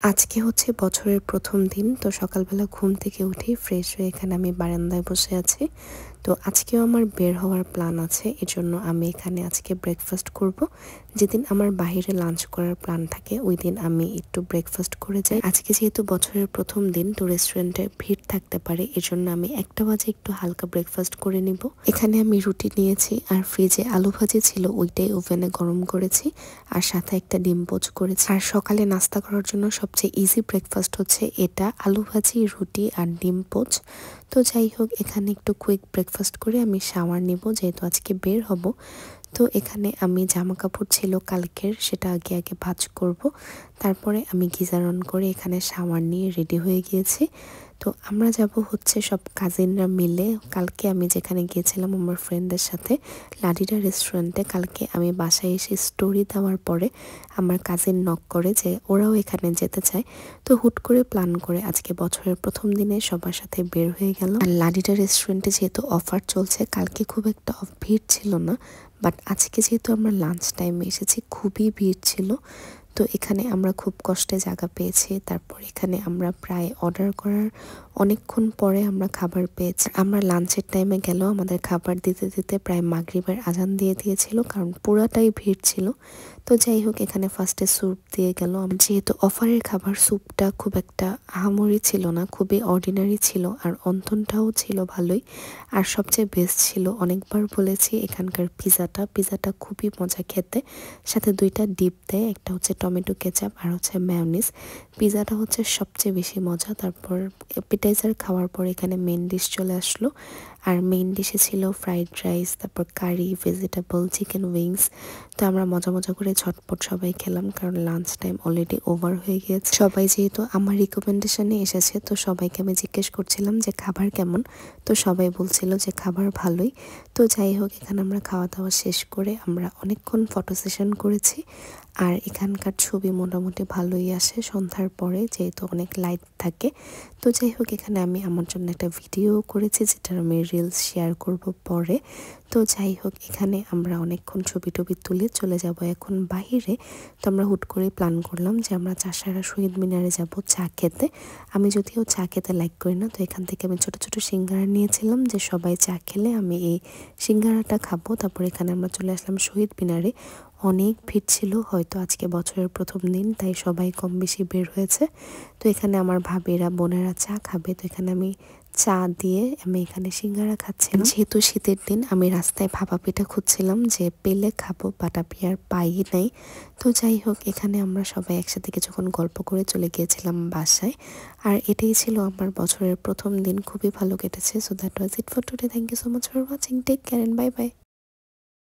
আজকে হচ্ছে বছরের ১ম দিন। তো সকালবেলা ঘুম থেকে উঠেই ফ্রেশ হয়ে এখানে আমি বারান্দায় বসে আছি। তো আজকেও আমার বের হওয়ার প্ল্যান আছে। এজন্য আমি এখানে আজকে ব্রেকফাস্ট করব। যেদিন আমার বাহিরে লাঞ্চ করার প্ল্যান থাকে ওইদিন আমি একটু ব্রেকফাস্ট করে যাই। আজকে যেহেতু বছরের ১ম দিন তো রেস্টুরেন্টে ভিড় থাকতে পারে। এজন্য আমি ১টা বাজে একটু হালকা ব্রেকফাস্ট করে নিব। এখানে আমি রুটি নিয়েছি আর ফ্রিজে আলু ভাজি ছিল ওইটাই ওভেনে গরম করেছি। আর সাথে একটা ডিম পোচ করেছি। আর সকালে নাস্তা করার জন্য সবচেয়ে ইজি ব্রেকফাস্ট হচ্ছে এটা, আলু ভাজি, রুটি আর ডিম পোচ। তো যাই হোক, এখানে একটু কুইক ব্রেকফাস্ট করে আমি শাওয়ার নিব যেহেতু আজকে বের হব। তো এখানে আমি জামা কাপড় ছিল কালকের, সেটা আগে আগে ভাঁজ করব। তারপরে আমি গিজার অন করে এখানে শাওয়ার নিয়ে রেডি হয়ে গিয়েছি। তো আমরা যাব হচ্ছে সব কাজিনরা মিলে। কালকে আমি যেখানে গিয়েছিলাম আমার ফ্রেন্ডদের সাথে লাডিডা রেস্টুরেন্টে, কালকে আমি বাসায় এসে স্টোরি দেওয়ার পরে আমার কাজিন নক করে যে ওরাও এখানে যেতে চায়। তো হুট করে প্ল্যান করে আজকে বছরের ১ম দিনে সবার সাথে বের হয়ে গেলাম। আর লাডিডা রেস্টুরেন্টে যেহেতু অফার চলছে, কালকে খুব একটা ভিড় ছিল না, বাট আজকে যেহেতু আমরা লাঞ্চ টাইমে এসেছি খুবই ভিড় ছিল। তো এখানে আমরা খুব কষ্টে জায়গা পেয়েছি। তারপর এখানে আমরা প্রায় অর্ডার করার অনেকক্ষণ পরে আমরা খাবার পেয়েছি। আমরা লাঞ্চের টাইমে গেলেও আমাদের খাবার দিতে দিতে প্রায় মাগরিবের আজান দিয়ে দিয়েছিল, কারণ পুরাটাই ভিড় ছিল। তো যাই হোক, এখানে ফার্স্টে স্যুপ দিয়ে গেল। যেহেতু অফারের খাবার, স্যুপটা খুব একটা আহামরি ছিল না, খুবই অর্ডিনারি ছিল। আর অন্তনটাও ছিল ভালোই। আর সবচেয়ে বেস্ট ছিল, অনেকবার বলেছি, এখানকার পিজাটা খুবই মজা খেতে। সাথে 2টা ডিপ দেয়, একটা হচ্ছে টমেটো কেচাপ আর হচ্ছে মেয়োনিজ। পিজাটা হচ্ছে সবচেয়ে বেশি মজা। তারপর অ্যাপিটাইজার খাওয়ার পর এখানে মেইন ডিশ চলে আসলো। আর মেইন ডিশে ছিল ফ্রাইড রাইস, তারপর কারি, ভেজিটেবল, চিকেন উইংস। তো আমরা মজা মজা করে ঝটপট সবাই খেলাম, কারণ লাঞ্চ টাইম অলরেডি ওভার হয়ে গিয়েছে। সবাই যেহেতু আমার রিকমেন্ডেশনে এসেছে, তো সবাইকে আমি জিজ্ঞেস করছিলাম যে খাবার কেমন। তো সবাই বলছিল যে খাবার ভালোই। তো যাই হোক, এখানে আমরা খাওয়া দাওয়া শেষ করে আমরা অনেকক্ষণ ফটো সেশন করেছি। আর এখানকার ছবি মোটামুটি ভালোই আসে সন্ধ্যার পরে, যেহেতু অনেক লাইট থাকে। তো যাই হোক, এখানে আমি আমার জন্য একটা ভিডিও করেছি যেটা আমি রিলস শেয়ার করব পরে। তো যাই হোক, এখানে আমরা অনেকক্ষণ ছবি টবি তুলে চলে যাব এখন বাহিরে। তো আমরা হুট করে প্ল্যান করলাম যে আমরা চাষারা শহীদ মিনারে যাব চা খেতে। আমি যদিও চা খেতে লাইক করি না, তো এখান থেকে আমি ছোট ছোট সিঙ্গারা নিয়েছিলাম যে সবাই চা খেলে আমি এই সিঙ্গারাটা খাবো। তারপর এখানে আমরা চলে আসলাম শহীদ মিনারে। অনেক ভিড় ছিল, হয়তো আজকে বছরের ১ম দিন, তাই সবাই কম বেশি বের হয়েছে। তো এখানে আমার ভাবিরা বোনেরা চা খাবে, তো এখানে আমি চা দিয়ে আমি এখানে সিঙ্গারা খাচ্ছিলাম। যেহেতু শীতের দিন, আমি রাস্তায় ভাপা পিঠা খুঁজছিলাম যে পেলে খাবো, বাট আমি আর পাই নাই। তো যাই হোক, এখানে আমরা সবাই একসাথে কিছুক্ষণ গল্প করে চলে গিয়েছিলাম বাসায়। আর এটাই ছিল আমার বছরের ১ম দিন, খুবই ভালো কেটেছে। So that was it for today. Thank you so much for watching. Take care and bye by.